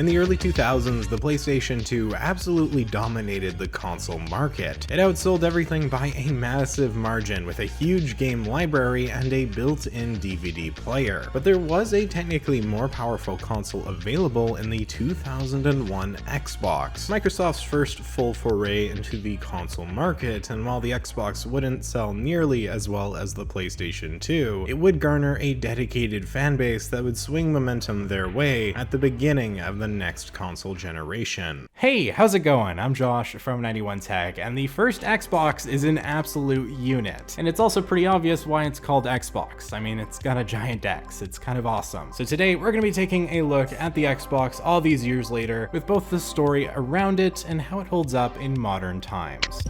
In the early 2000s, the PlayStation 2 absolutely dominated the console market. It outsold everything by a massive margin with a huge game library and a built-in DVD player. But there was a technically more powerful console available in the 2001 Xbox, Microsoft's first full foray into the console market, and while the Xbox wouldn't sell nearly as well as the PlayStation 2, it would garner a dedicated fanbase that would swing momentum their way at the beginning of the next console generation. Hey, how's it going? I'm Josh from 91 Tech, and the first Xbox is an absolute unit. And it's also pretty obvious why it's called Xbox. I mean, it's got a giant X. It's kind of awesome. So today we're going to be taking a look at the Xbox all these years later, with both the story around it and how it holds up in modern times.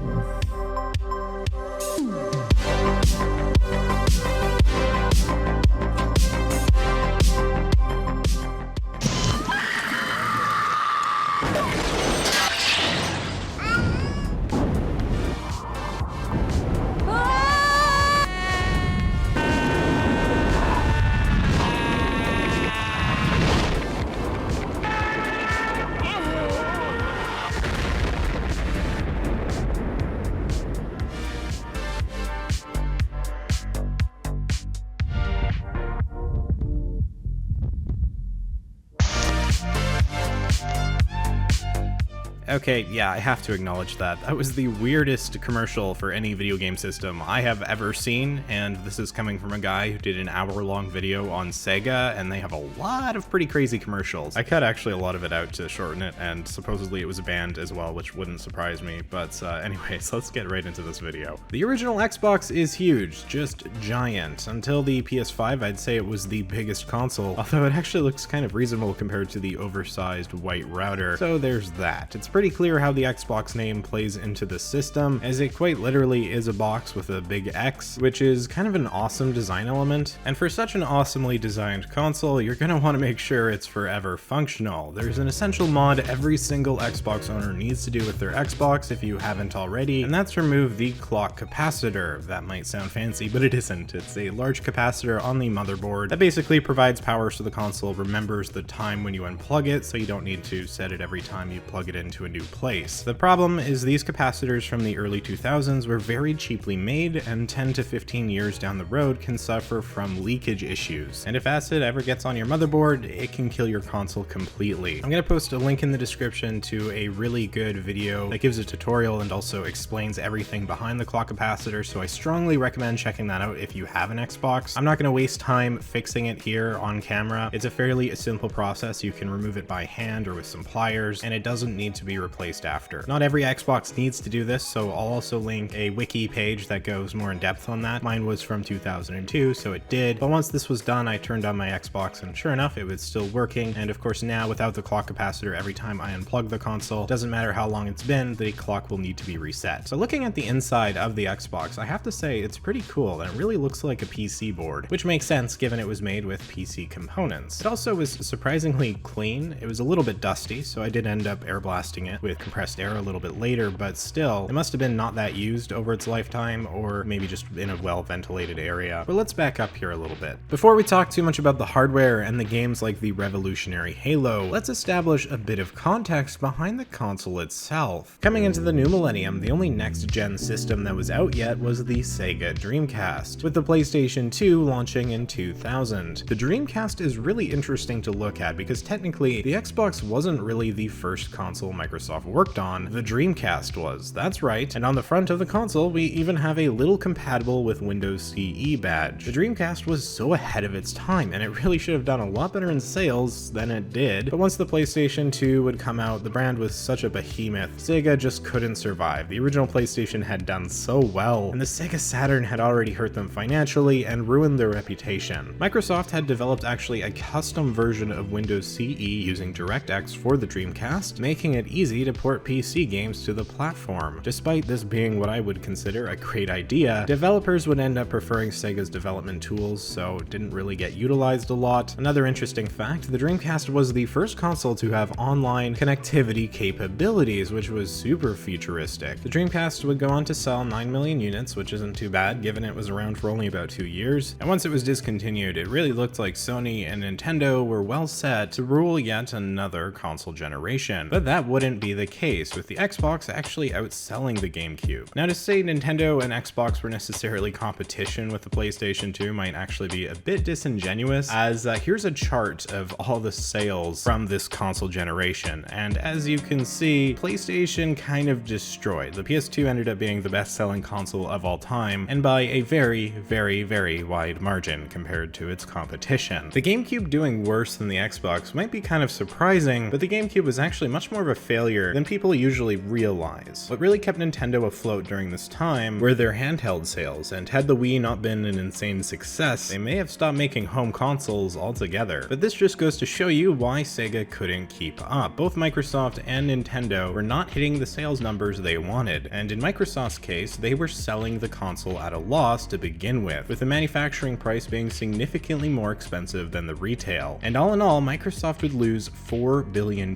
Okay, yeah, I have to acknowledge that. That was the weirdest commercial for any video game system I have ever seen, and this is coming from a guy who did an hour-long video on Sega, and they have a lot of pretty crazy commercials. I cut actually a lot of it out to shorten it, and supposedly it was banned as well, which wouldn't surprise me, but anyways, let's get right into this video. The original Xbox is huge, just giant. Until the PS5, I'd say it was the biggest console, although it actually looks kind of reasonable compared to the oversized white router, so there's that. It's pretty clear how the Xbox name plays into the system, as it quite literally is a box with a big X, which is kind of an awesome design element. And for such an awesomely designed console, you're gonna want to make sure it's forever functional. There's an essential mod every single Xbox owner needs to do with their Xbox if you haven't already, and that's remove the clock capacitor. That might sound fancy, but it isn't. It's a large capacitor on the motherboard that basically provides power so the console remembers the time when you unplug it, so you don't need to set it every time you plug it into a new place. The problem is these capacitors from the early 2000s were very cheaply made, and 10 to 15 years down the road can suffer from leakage issues. And if acid ever gets on your motherboard, it can kill your console completely. I'm gonna post a link in the description to a really good video that gives a tutorial and also explains everything behind the clock capacitor, so I strongly recommend checking that out if you have an Xbox. I'm not gonna waste time fixing it here on camera. It's a fairly simple process. You can remove it by hand or with some pliers, and it doesn't need to be replaced after. Not every Xbox needs to do this, so I'll also link a wiki page that goes more in depth on that. Mine was from 2002, so it did. But once this was done, I turned on my Xbox, and sure enough, it was still working. And of course now, without the clock capacitor, every time I unplug the console, doesn't matter how long it's been, the clock will need to be reset. So looking at the inside of the Xbox, I have to say it's pretty cool, and it really looks like a PC board, which makes sense given it was made with PC components. It also was surprisingly clean. It was a little bit dusty, so I did end up air blasting it with compressed air a little bit later, but still, it must have been not that used over its lifetime, or maybe just in a well-ventilated area. But let's back up here a little bit. Before we talk too much about the hardware and the games like the revolutionary Halo, let's establish a bit of context behind the console itself. Coming into the new millennium, the only next-gen system that was out yet was the Sega Dreamcast, with the PlayStation 2 launching in 2000. The Dreamcast is really interesting to look at because technically, the Xbox wasn't really the first console Microsoft worked on, the Dreamcast was. That's right, and on the front of the console we even have a little compatible with Windows CE badge. The Dreamcast was so ahead of its time, and it really should have done a lot better in sales than it did, but once the PlayStation 2 would come out, the brand was such a behemoth, Sega just couldn't survive. The original PlayStation had done so well, and the Sega Saturn had already hurt them financially and ruined their reputation. Microsoft had developed actually a custom version of Windows CE using DirectX for the Dreamcast, making it easy to port PC games to the platform. Despite this being what I would consider a great idea, developers would end up preferring Sega's development tools, so it didn't really get utilized a lot. Another interesting fact, the Dreamcast was the first console to have online connectivity capabilities, which was super futuristic. The Dreamcast would go on to sell 9 million units, which isn't too bad given it was around for only about 2 years, and once it was discontinued, it really looked like Sony and Nintendo were well set to rule yet another console generation. But that wouldn't be the case, with the Xbox actually outselling the GameCube. Now, to say Nintendo and Xbox were necessarily competition with the PlayStation 2 might actually be a bit disingenuous, as here's a chart of all the sales from this console generation, and as you can see, PlayStation kind of destroyed. The PS2 ended up being the best-selling console of all time, and by a very, very, very wide margin compared to its competition. The GameCube doing worse than the Xbox might be kind of surprising, but the GameCube was actually much more of a failure than people usually realize. What really kept Nintendo afloat during this time were their handheld sales, and had the Wii not been an insane success, they may have stopped making home consoles altogether. But this just goes to show you why Sega couldn't keep up. Both Microsoft and Nintendo were not hitting the sales numbers they wanted, and in Microsoft's case, they were selling the console at a loss to begin with the manufacturing price being significantly more expensive than the retail. And all in all, Microsoft would lose $4 billion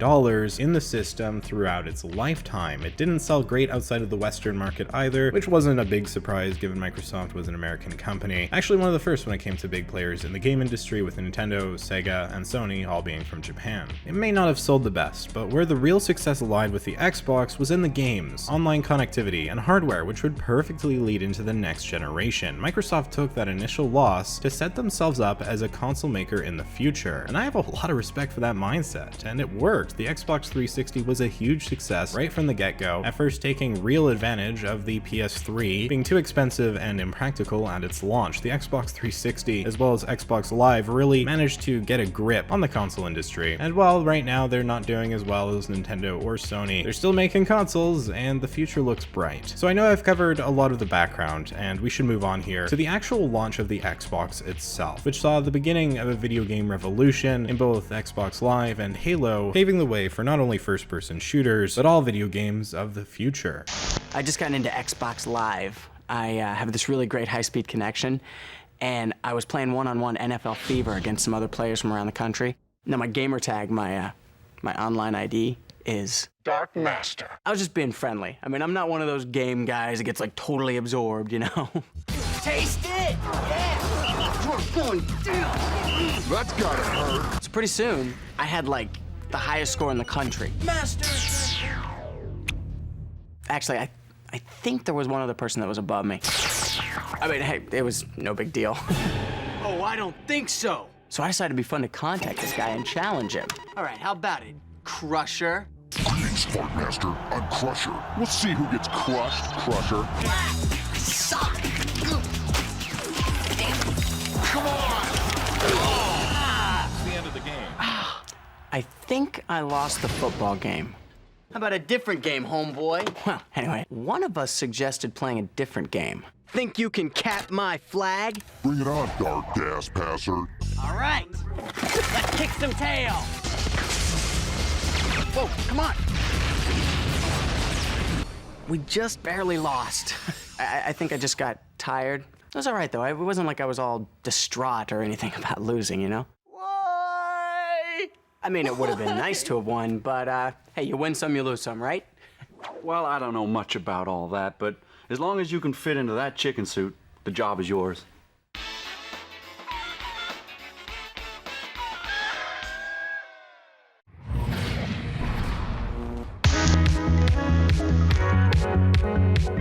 in the system throughout its lifetime. It didn't sell great outside of the Western market either, which wasn't a big surprise given Microsoft was an American company. Actually one of the first when it came to big players in the game industry, with Nintendo, Sega, and Sony all being from Japan. It may not have sold the best, but where the real success lied with the Xbox was in the games, online connectivity, and hardware, which would perfectly lead into the next generation. Microsoft took that initial loss to set themselves up as a console maker in the future, and I have a lot of respect for that mindset, and it worked. The Xbox 360 was a huge success right from the get-go, at first taking real advantage of the PS3 being too expensive and impractical at its launch. The Xbox 360 as well as Xbox Live really managed to get a grip on the console industry, and while right now they're not doing as well as Nintendo or Sony, they're still making consoles and the future looks bright. So I know I've covered a lot of the background, and we should move on here to the actual launch of the Xbox itself, which saw the beginning of a video game revolution in both Xbox Live and Halo, paving the way for not only first-person shooters, but all video games of the future. I just got into Xbox Live. I have this really great high-speed connection, and I was playing one-on-one NFL Fever against some other players from around the country. Now my gamer tag, my online ID is Dark Master. I was just being friendly. I mean, I'm not one of those game guys that gets like totally absorbed, you know? Taste it! Yeah! You're going down! That's gotta hurt. So pretty soon, I had like the highest score in the country. Master! Actually, I think there was one other person that was above me. I mean, hey, it was no big deal. Oh, I don't think so. So I decided it'd be fun to contact this guy and challenge him. All right, how about it, Crusher? Greetings, Fart Master. I'm Crusher. We'll see who gets crushed, Crusher. I suck. Come on! It's the end of the game. I think I lost the football game. How about a different game, homeboy? Well, anyway, one of us suggested playing a different game. Think you can cap my flag? Bring it on, Dark Gas Passer. All right, let's kick some tail. Whoa, come on. We just barely lost. I think I just got tired. It was all right, though. It wasn't like I was all distraught or anything about losing, you know? Why? I mean, it would have been nice to have won, but, hey, you win some, you lose some, right? Well, I don't know much about all that, but as long as you can fit into that chicken suit, the job is yours.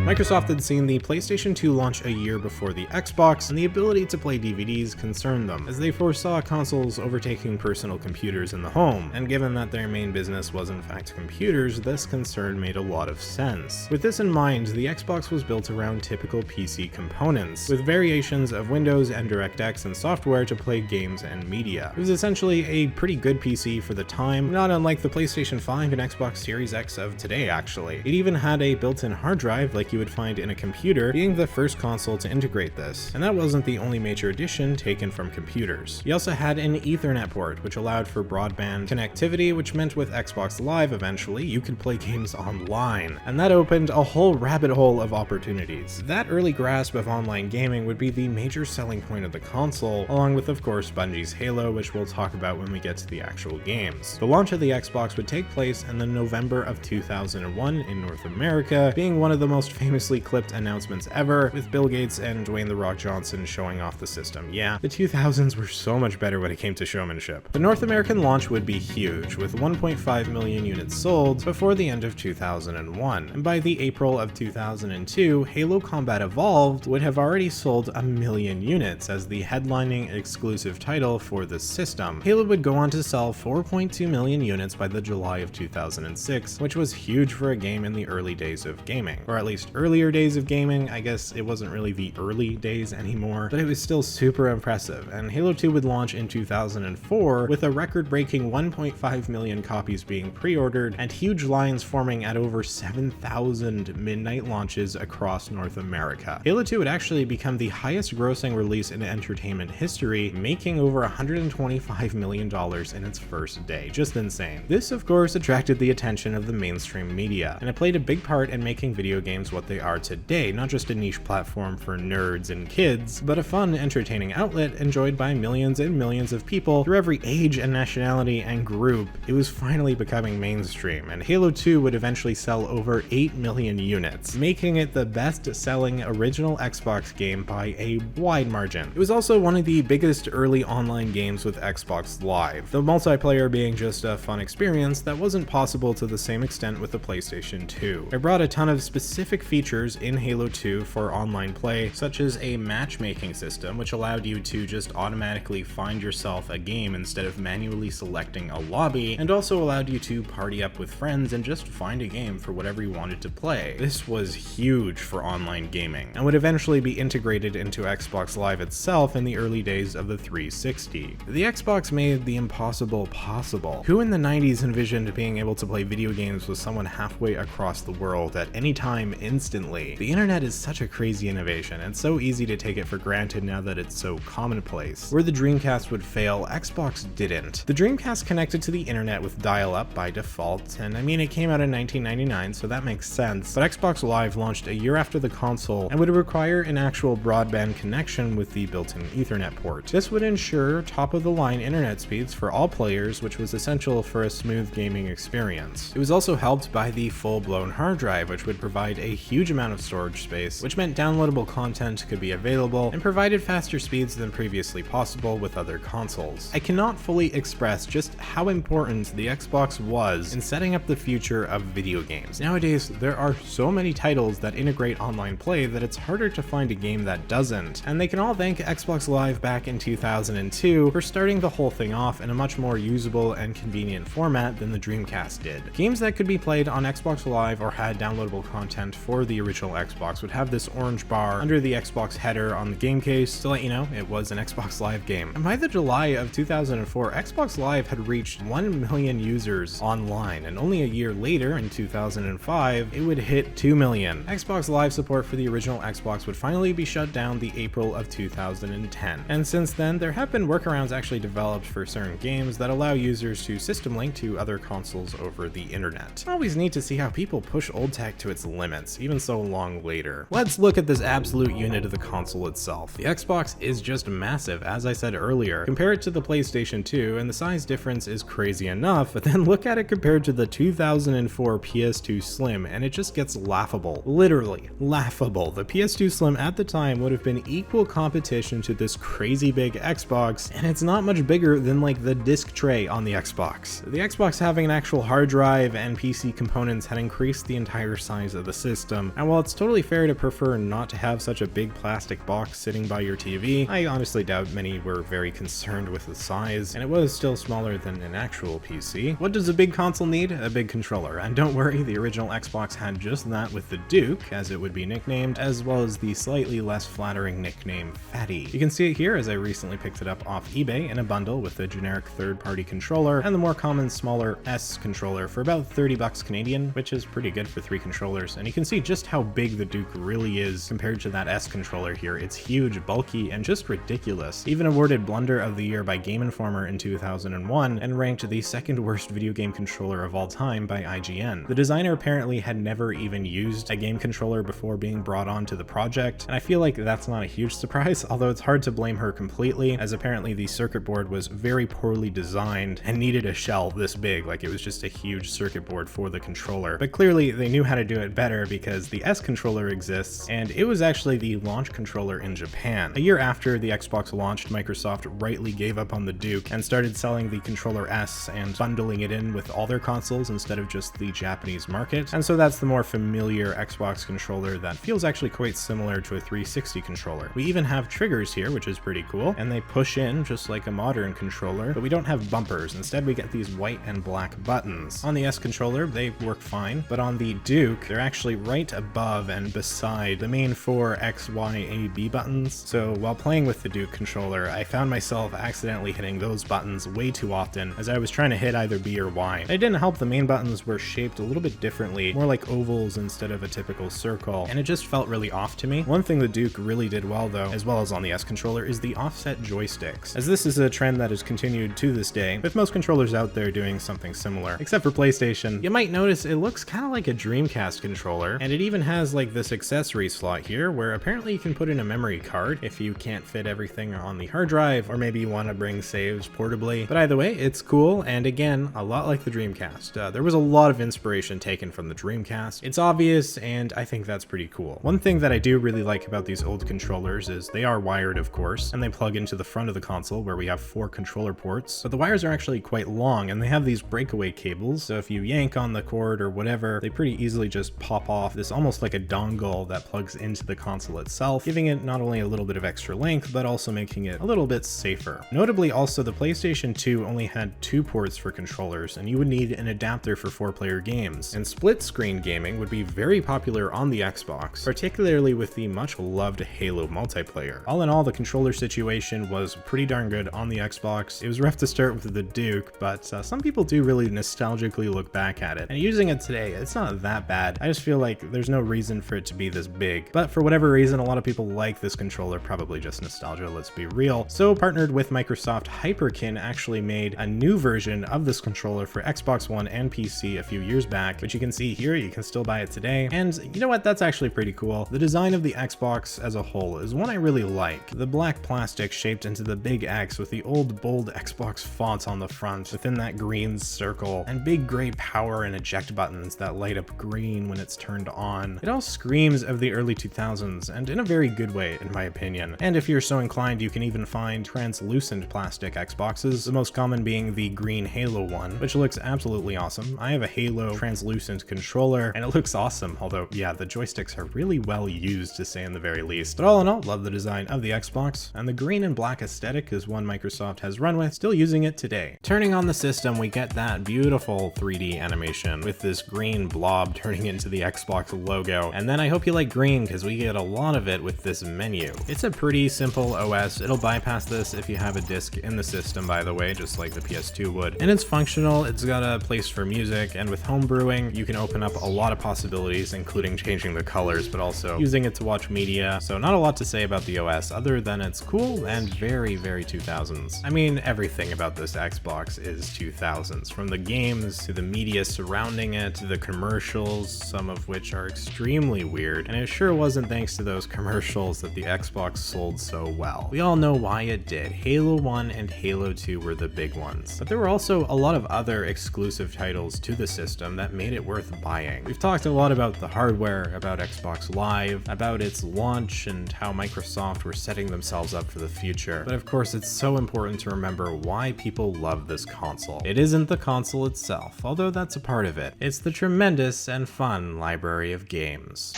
Microsoft had seen the PlayStation 2 launch a year before the Xbox, and the ability to play DVDs concerned them, as they foresaw consoles overtaking personal computers in the home, and given that their main business was in fact computers, this concern made a lot of sense. With this in mind, the Xbox was built around typical PC components, with variations of Windows and DirectX and software to play games and media. It was essentially a pretty good PC for the time, not unlike the PlayStation 5 and Xbox Series X of today actually. It even had a built-in hard drive like you would would find in a computer, being the first console to integrate this. And that wasn't the only major addition taken from computers. You also had an Ethernet port, which allowed for broadband connectivity, which meant with Xbox Live eventually, you could play games online. And that opened a whole rabbit hole of opportunities. That early grasp of online gaming would be the major selling point of the console, along with of course Bungie's Halo, which we'll talk about when we get to the actual games. The launch of the Xbox would take place in the November of 2001 in North America, being one of the most famously clipped announcements ever, with Bill Gates and Dwayne "The Rock" Johnson showing off the system. Yeah, the 2000s were so much better when it came to showmanship. The North American launch would be huge, with 1.5 million units sold before the end of 2001, and by the April of 2002, Halo Combat Evolved would have already sold 1 million units as the headlining exclusive title for the system. Halo would go on to sell 4.2 million units by the July of 2006, which was huge for a game in the early days of gaming. Or at least earlier days of gaming. I guess it wasn't really the early days anymore, but it was still super impressive. And Halo 2 would launch in 2004 with a record-breaking 1.5 million copies being pre-ordered and huge lines forming at over 7,000 midnight launches across North America. Halo 2 would actually become the highest grossing release in entertainment history, making over $125 million in its first day. Just insane. This, of course, attracted the attention of the mainstream media, and it played a big part in making video games what they are today, not just a niche platform for nerds and kids, but a fun, entertaining outlet enjoyed by millions and millions of people through every age and nationality and group. It was finally becoming mainstream, and Halo 2 would eventually sell over 8 million units, making it the best-selling original Xbox game by a wide margin. It was also one of the biggest early online games with Xbox Live, the multiplayer being just a fun experience that wasn't possible to the same extent with the PlayStation 2. It brought a ton of specific features in Halo 2 for online play, such as a matchmaking system, which allowed you to just automatically find yourself a game instead of manually selecting a lobby, and also allowed you to party up with friends and just find a game for whatever you wanted to play. This was huge for online gaming, and would eventually be integrated into Xbox Live itself in the early days of the 360. The Xbox made the impossible possible. Who in the 90s envisioned being able to play video games with someone halfway across the world at any time instantly? The internet is such a crazy innovation, and so easy to take it for granted now that it's so commonplace. Where the Dreamcast would fail, Xbox didn't. The Dreamcast connected to the internet with dial-up by default, and I mean it came out in 1999, so that makes sense, but Xbox Live launched a year after the console and would require an actual broadband connection with the built-in Ethernet port. This would ensure top-of-the-line internet speeds for all players, which was essential for a smooth gaming experience. It was also helped by the full-blown hard drive, which would provide a huge amount of storage space, which meant downloadable content could be available and provided faster speeds than previously possible with other consoles. I cannot fully express just how important the Xbox was in setting up the future of video games. Nowadays, there are so many titles that integrate online play that it's harder to find a game that doesn't, and they can all thank Xbox Live back in 2002 for starting the whole thing off in a much more usable and convenient format than the Dreamcast did. Games that could be played on Xbox Live or had downloadable content for the original Xbox would have this orange bar under the Xbox header on the game case to let you know it was an Xbox Live game. And by the July of 2004, Xbox Live had reached 1 million users online, and only a year later, in 2005, it would hit 2 million. Xbox Live support for the original Xbox would finally be shut down the April of 2010, and since then, there have been workarounds actually developed for certain games that allow users to system link to other consoles over the internet. It's always neat to see how people push old tech to its limits, even so long later. Let's look at this absolute unit of the console itself. The Xbox is just massive, as I said earlier. Compare it to the PlayStation 2, and the size difference is crazy enough, but then look at it compared to the 2004 PS2 Slim, and it just gets laughable. Literally laughable. The PS2 Slim at the time would have been equal competition to this crazy big Xbox, and it's not much bigger than like the disc tray on the Xbox. The Xbox having an actual hard drive and PC components had increased the entire size of the system, and while it's totally fair to prefer not to have such a big plastic box sitting by your TV, I honestly doubt many were very concerned with the size, and it was still smaller than an actual PC. What does a big console need? A big controller, and don't worry, the original Xbox had just that with the Duke, as it would be nicknamed, as well as the slightly less flattering nickname Fatty. You can see it here as I recently picked it up off eBay in a bundle with the generic third-party controller and the more common smaller S controller for about 30 bucks Canadian, which is pretty good for 3 controllers, and you can see just how big the Duke really is compared to that S controller here. It's huge, bulky, and just ridiculous. Even awarded Blunder of the Year by Game Informer in 2001, and ranked the second worst video game controller of all time by IGN. The designer apparently had never even used a game controller before being brought onto the project, and I feel like that's not a huge surprise, although it's hard to blame her completely, as apparently the circuit board was very poorly designed and needed a shell this big, like it was just a huge circuit board for the controller. But clearly they knew how to do it better, because the S controller exists, and it was actually the launch controller in Japan. A year after the Xbox launched, Microsoft rightly gave up on the Duke and started selling the controller S and bundling it in with all their consoles instead of just the Japanese market. And so that's the more familiar Xbox controller that feels actually quite similar to a 360 controller. We even have triggers here, which is pretty cool, and they push in just like a modern controller, but we don't have bumpers. Instead, we get these white and black buttons. On the S controller, they work fine, but on the Duke, they're actually right above and beside the main four X, Y, A, B buttons. So while playing with the Duke controller, I found myself accidentally hitting those buttons way too often as I was trying to hit either B or Y. It didn't help the main buttons were shaped a little bit differently, more like ovals instead of a typical circle, and it just felt really off to me. One thing the Duke really did well though, as well as on the S controller, is the offset joysticks, as this is a trend that has continued to this day, with most controllers out there doing something similar. Except for PlayStation, you might notice it looks kind of like a Dreamcast controller, and it even has like this accessory slot here where apparently you can put in a memory card if you can't fit everything on the hard drive, or maybe you want to bring saves portably. But either way, it's cool, and again, a lot like the Dreamcast. There was a lot of inspiration taken from the Dreamcast. It's obvious, and I think that's pretty cool. One thing that I do really like about these old controllers is they are wired, of course, and they plug into the front of the console where we have 4 controller ports, but the wires are actually quite long, and they have these breakaway cables, so if you yank on the cord or whatever, they pretty easily just pop off. This almost like a dongle that plugs into the console itself, giving it not only a little bit of extra length, but also making it a little bit safer. Notably also, the PlayStation 2 only had 2 ports for controllers, and you would need an adapter for 4-player games, and split-screen gaming would be very popular on the Xbox, particularly with the much-loved Halo multiplayer. All in all, the controller situation was pretty darn good on the Xbox. It was rough to start with the Duke, but some people do really nostalgically look back at it, and using it today, it's not that bad. I just feel like there's no reason for it to be this big, but for whatever reason, a lot of people like this controller, probably just nostalgia, let's be real. So partnered with Microsoft, Hyperkin actually made a new version of this controller for Xbox One and PC a few years back, which you can see here. You can still buy it today, and you know what, that's actually pretty cool. The design of the Xbox as a whole is one I really like. The black plastic shaped into the big X with the old bold Xbox fonts on the front within that green circle, and big gray power and eject buttons that light up green when it's turned on. It all screams of the early 2000s, and in a very good way in my opinion. And if you're so inclined, you can even find translucent plastic Xboxes, the most common being the green Halo one, which looks absolutely awesome. I have a Halo translucent controller, and it looks awesome, although yeah, the joysticks are really well used, to say in the very least. But all in all, love the design of the Xbox, and the green and black aesthetic is one Microsoft has run with, still using it today. Turning on the system, we get that beautiful 3D animation with this green blob turning into the Xbox logo, and then I hope you like green because we get a lot of it with this menu. It's a pretty simple OS. It'll bypass this if you have a disc in the system, by the way, just like the PS2 would. And it's functional, it's got a place for music, and with homebrewing, you can open up a lot of possibilities, including changing the colors, but also using it to watch media. So not a lot to say about the OS other than it's cool and very, very 2000s. I mean, everything about this Xbox is 2000s, from the games to the media surrounding it to the commercials, some of which are extremely weird, and it sure wasn't thanks to those commercials that the Xbox sold so well. We all know why it did. Halo 1 and Halo 2 were the big ones, but there were also a lot of other exclusive titles to the system that made it worth buying. We've talked a lot about the hardware, about Xbox Live, about its launch, and how Microsoft were setting themselves up for the future. But of course, it's so important to remember why people love this console. It isn't the console itself, although that's a part of it. It's the tremendous and fun library of games.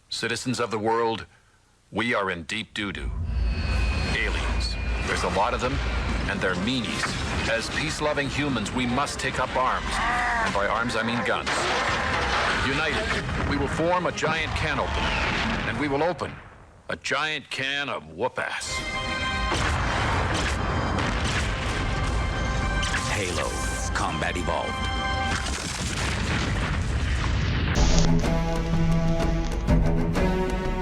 Citizens of the world, we are in deep doo-doo. Aliens. There's a lot of them, and they're meanies. As peace-loving humans, we must take up arms. And by arms, I mean guns. United, we will form a giant can opener, and we will open a giant can of whoop-ass. Halo, Combat Evolved.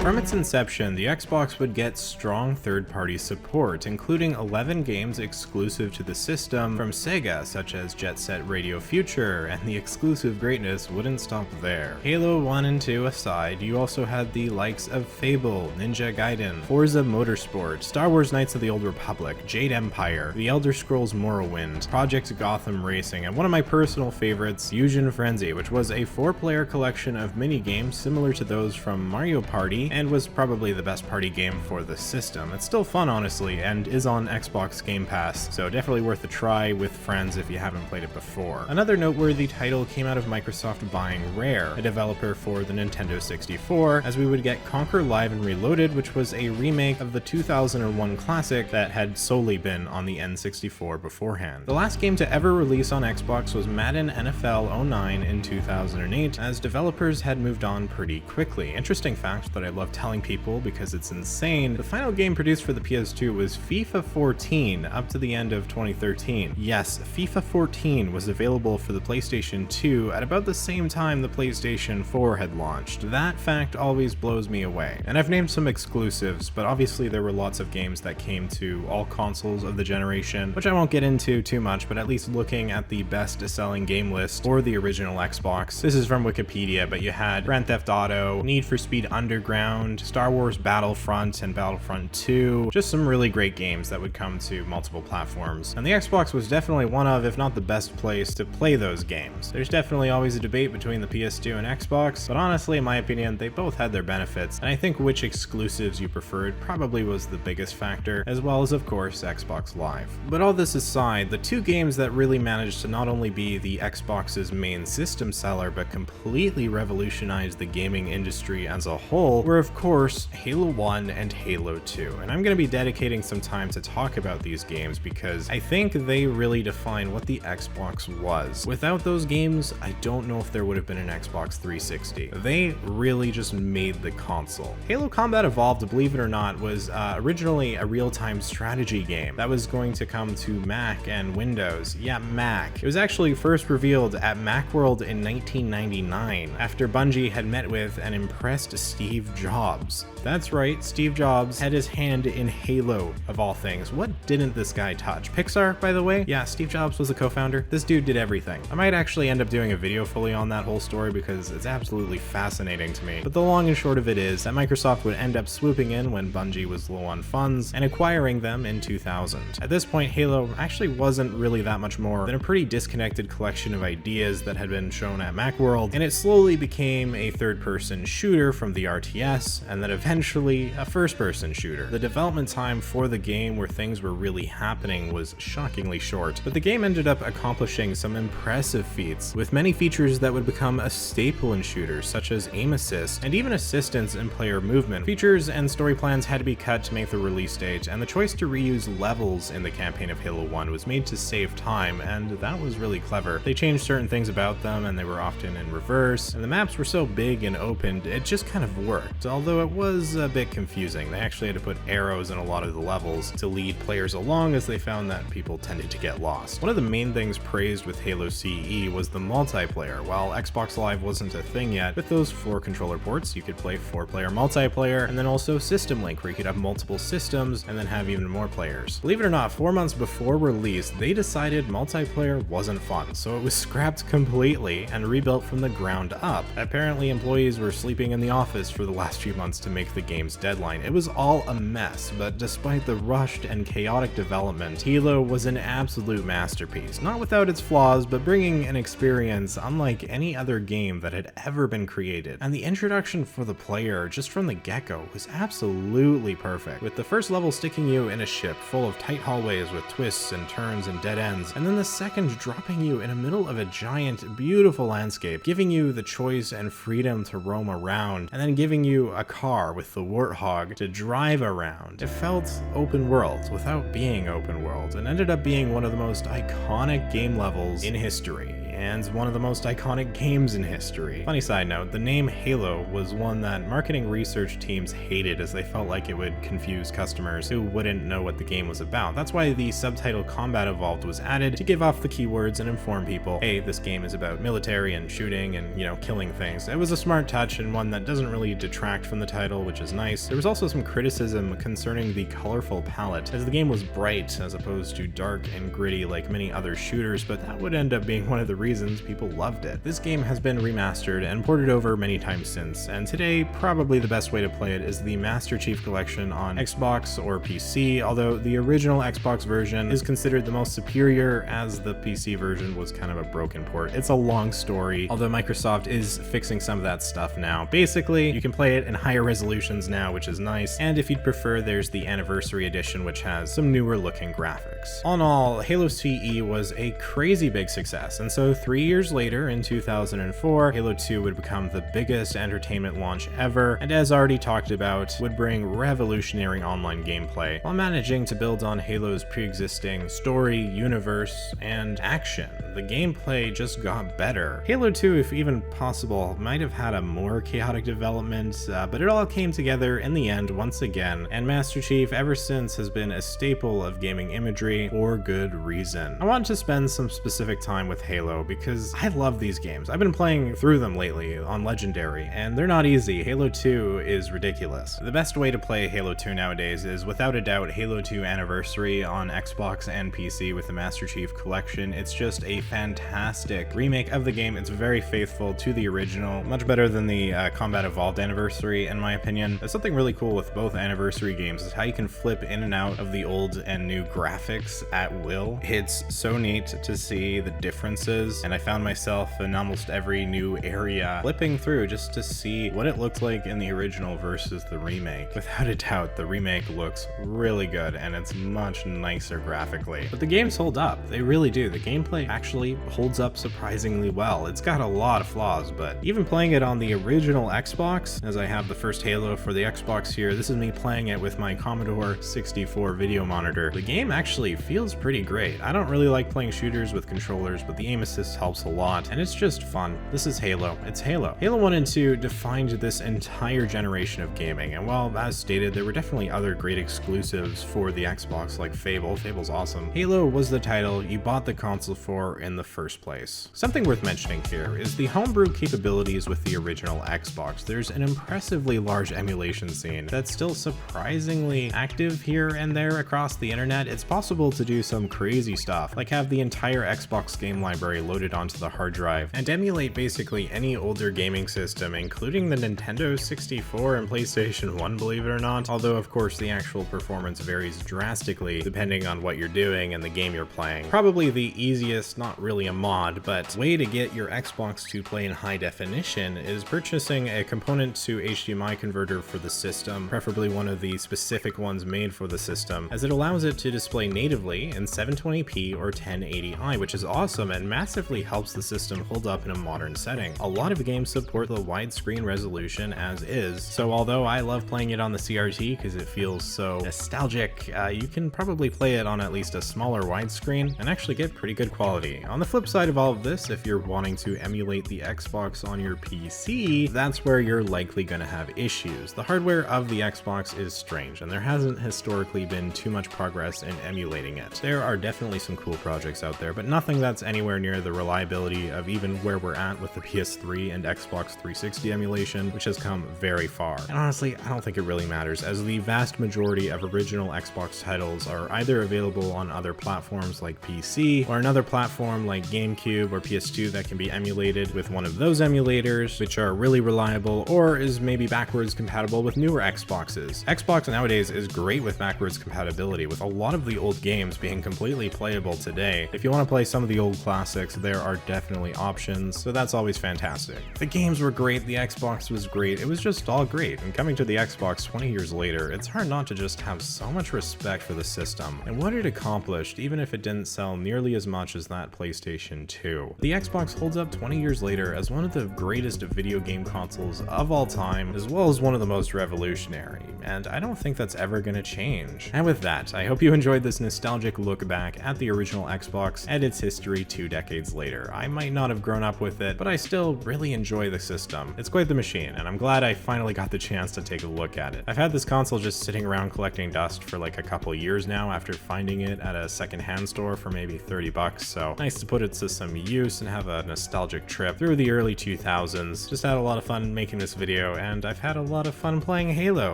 From its inception, the Xbox would get strong third-party support, including 11 games exclusive to the system from Sega, such as Jet Set Radio Future, and the exclusive greatness wouldn't stop there. Halo 1 and 2 aside, you also had the likes of Fable, Ninja Gaiden, Forza Motorsport, Star Wars Knights of the Old Republic, Jade Empire, The Elder Scrolls Morrowind, Project Gotham Racing, and one of my personal favorites, Fusion Frenzy, which was a 4-player collection of mini-games similar to those from Mario Party, and was probably the best party game for the system. It's still fun, honestly, and is on Xbox Game Pass, so definitely worth a try with friends if you haven't played it before. Another noteworthy title came out of Microsoft buying Rare, a developer for the Nintendo 64, as we would get Conquer Live and Reloaded, which was a remake of the 2001 classic that had solely been on the N64 beforehand. The last game to ever release on Xbox was Madden NFL 09 in 2008, as developers had moved on pretty quickly. Interesting fact that I love telling people because it's insane, the final game produced for the PS2 was FIFA 14 up to the end of 2013. Yes, FIFA 14 was available for the PlayStation 2 at about the same time the PlayStation 4 had launched. That fact always blows me away. And I've named some exclusives, but obviously there were lots of games that came to all consoles of the generation, which I won't get into too much, but at least looking at the best selling game list for the original Xbox. This is from Wikipedia, but you had Grand Theft Auto, Need for Speed Underground, Star Wars Battlefront and Battlefront 2, just some really great games that would come to multiple platforms. And the Xbox was definitely one of, if not the best place to play those games. There's definitely always a debate between the PS2 and Xbox, but honestly, in my opinion, they both had their benefits, and I think which exclusives you preferred probably was the biggest factor, as well as, of course, Xbox Live. But all this aside, the two games that really managed to not only be the Xbox's main system seller, but completely revolutionize the gaming industry as a whole were, of course, Halo 1 and Halo 2. And I'm going to be dedicating some time to talk about these games because I think they really define what the Xbox was. Without those games, I don't know if there would have been an Xbox 360. They really just made the console. Halo Combat Evolved, believe it or not, was originally a real-time strategy game that was going to come to Mac and Windows. Yeah, Mac. It was actually first revealed at Macworld in 1999 after Bungie had met with and impressed Steve Jobs. That's right, Steve Jobs had his hand in Halo, of all things. What didn't this guy touch? Pixar, by the way? Yeah, Steve Jobs was the co-founder. This dude did everything. I might actually end up doing a video fully on that whole story because it's absolutely fascinating to me. But the long and short of it is that Microsoft would end up swooping in when Bungie was low on funds and acquiring them in 2000. At this point, Halo actually wasn't really that much more than a pretty disconnected collection of ideas that had been shown at Macworld, and it slowly became a third-person shooter from the RTS, and then eventually a first-person shooter. The development time for the game where things were really happening was shockingly short, but the game ended up accomplishing some impressive feats, with many features that would become a staple in shooters, such as aim assist, and even assistance in player movement. Features and story plans had to be cut to make the release date, and the choice to reuse levels in the campaign of Halo 1 was made to save time, and that was really clever. They changed certain things about them, and they were often in reverse, and the maps were so big and open, it just kind of worked, although it was a bit confusing. They actually had to put arrows in a lot of the levels to lead players along, as they found that people tended to get lost. One of the main things praised with Halo CE was the multiplayer. While Xbox Live wasn't a thing yet, with those 4 controller ports, you could play 4-player multiplayer, and then also System Link, where you could have multiple systems and then have even more players. Believe it or not, 4 months before release, they decided multiplayer wasn't fun, so it was scrapped completely and rebuilt from the ground up. Apparently, employees were sleeping in the office for the last few months to make the game's deadline. It was all a mess, but despite the rushed and chaotic development, Halo was an absolute masterpiece. Not without its flaws, but bringing an experience unlike any other game that had ever been created. And the introduction for the player, just from the get-go, was absolutely perfect, with the first level sticking you in a ship full of tight hallways with twists and turns and dead ends, and then the second dropping you in the middle of a giant, beautiful landscape, giving you the choice and freedom to roam around, and then giving you a car with the Warthog to drive around. It felt open world without being open world, and ended up being one of the most iconic game levels in history. and one of the most iconic games in history. Funny side note, the name Halo was one that marketing research teams hated as they felt like it would confuse customers who wouldn't know what the game was about. That's why the subtitle Combat Evolved was added to give off the keywords and inform people, hey, this game is about military and shooting and, killing things. It was a smart touch and one that doesn't really detract from the title, which is nice. There was also some criticism concerning the colorful palette, as the game was bright as opposed to dark and gritty like many other shooters, but that would end up being one of the reasons people loved it. This game has been remastered and ported over many times since, and today probably the best way to play it is the Master Chief Collection on Xbox or PC, although the original Xbox version is considered the most superior as the PC version was kind of a broken port. It's a long story, although Microsoft is fixing some of that stuff now. Basically, you can play it in higher resolutions now, which is nice, and if you'd prefer, there's the Anniversary Edition, which has some newer looking graphics. All in all, Halo CE was a crazy big success, and so 3 years later, in 2004, Halo 2 would become the biggest entertainment launch ever, and as already talked about, would bring revolutionary online gameplay, while managing to build on Halo's pre-existing story, universe, and action. The gameplay just got better. Halo 2, if even possible, might have had a more chaotic development, but it all came together in the end once again, and Master Chief ever since has been a staple of gaming imagery for good reason. I want to spend some specific time with Halo because I love these games. I've been playing through them lately on Legendary, and they're not easy. Halo 2 is ridiculous. The best way to play Halo 2 nowadays is without a doubt Halo 2 Anniversary on Xbox and PC with the Master Chief Collection. It's just a fantastic remake of the game. It's very faithful to the original, much better than the Combat Evolved Anniversary in my opinion. There's something really cool with both Anniversary games is how you can flip in and out of the old and new graphics at will. It's so neat to see the differences, and I found myself in almost every new area flipping through just to see what it looked like in the original versus the remake. Without a doubt, the remake looks really good and it's much nicer graphically. But the games hold up, they really do. The gameplay actually holds up surprisingly well. It's got a lot of flaws, but even playing it on the original Xbox, as I have the first Halo for the Xbox here, this is me playing it with my Commodore 64 video monitor. The game actually feels pretty great. I don't really like playing shooters with controllers, but the aim assist helps a lot, and it's just fun. This is Halo. It's Halo. Halo 1 and 2 defined this entire generation of gaming, and while as stated, there were definitely other great exclusives for the Xbox like Fable. Fable's awesome. Halo was the title you bought the console for in the first place. Something worth mentioning here is the homebrew capabilities with the original Xbox. There's an impressively large emulation scene that's still surprisingly active here and there across the internet. It's possible to do some crazy stuff, like have the entire Xbox game library loaded onto the hard drive and emulate basically any older gaming system, including the Nintendo 64 and PlayStation 1, believe it or not, although of course the actual performance varies drastically depending on what you're doing and the game you're playing. Probably the easiest, not really a mod, but way to get your Xbox to play in high definition is purchasing a component to HDMI converter for the system, preferably one of the specific ones made for the system, as it allows it to display natively in 720p or 1080i, which is awesome and massively helps the system hold up in a modern setting. A lot of games support the widescreen resolution as is, so although I love playing it on the CRT because it feels so nostalgic, you can probably play it on at least a smaller widescreen and actually get pretty good quality. On the flip side of all of this, if you're wanting to emulate the Xbox on your PC, that's where you're likely going to have issues. The hardware of the Xbox is strange, and there hasn't historically been too much progress in emulating it. There are definitely some cool projects out there, but nothing that's anywhere near the reliability of even where we're at with the PS3 and Xbox 360 emulation, which has come very far. And honestly, I don't think it really matters, as the vast majority of original Xbox titles are either available on other platforms like PC, or another platform like GameCube or PS2 that can be emulated with one of those emulators, which are really reliable, or is maybe backwards compatible with newer Xboxes. Xbox nowadays is great with backwards compatibility, with a lot of the old games being completely playable today. If you want to play some of the old classics, there are definitely options, so that's always fantastic. The games were great, the Xbox was great, it was just all great, and coming to the Xbox 20 years later, it's hard not to just have so much respect for the system and what it accomplished, even if it didn't sell nearly as much as that PlayStation 2. The Xbox holds up 20 years later as one of the greatest video game consoles of all time, as well as one of the most revolutionary, and I don't think that's ever gonna change. And with that, I hope you enjoyed this nostalgic look back at the original Xbox and its history 2 decades later. I might not have grown up with it, but I still really enjoy the system. It's quite the machine, and I'm glad I finally got the chance to take a look at it. I've had this console just sitting around collecting dust for like a couple years now after finding it at a secondhand store for maybe 30 bucks, so nice to put it to some use and have a nostalgic trip through the early 2000s. Just had a lot of fun making this video, and I've had a lot of fun playing Halo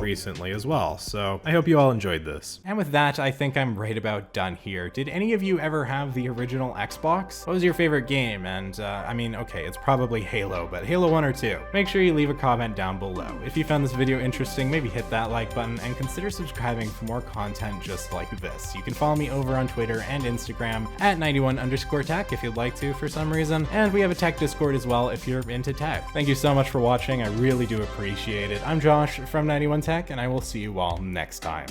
recently as well, so I hope you all enjoyed this. And with that, I think I'm right about done here. Did any of you ever have the original Xbox? What was your favorite game? And I mean, okay, it's probably Halo, but Halo 1 or 2? Make sure you leave a comment down below. If you found this video interesting, maybe hit that like button and consider subscribing for more content just like this. You can follow me over on Twitter and Instagram at 91_tech if you'd like to for some reason, and we have a tech Discord as well if you're into tech. Thank you so much for watching, I really do appreciate it. I'm Josh from 91tech, and I will see you all next time.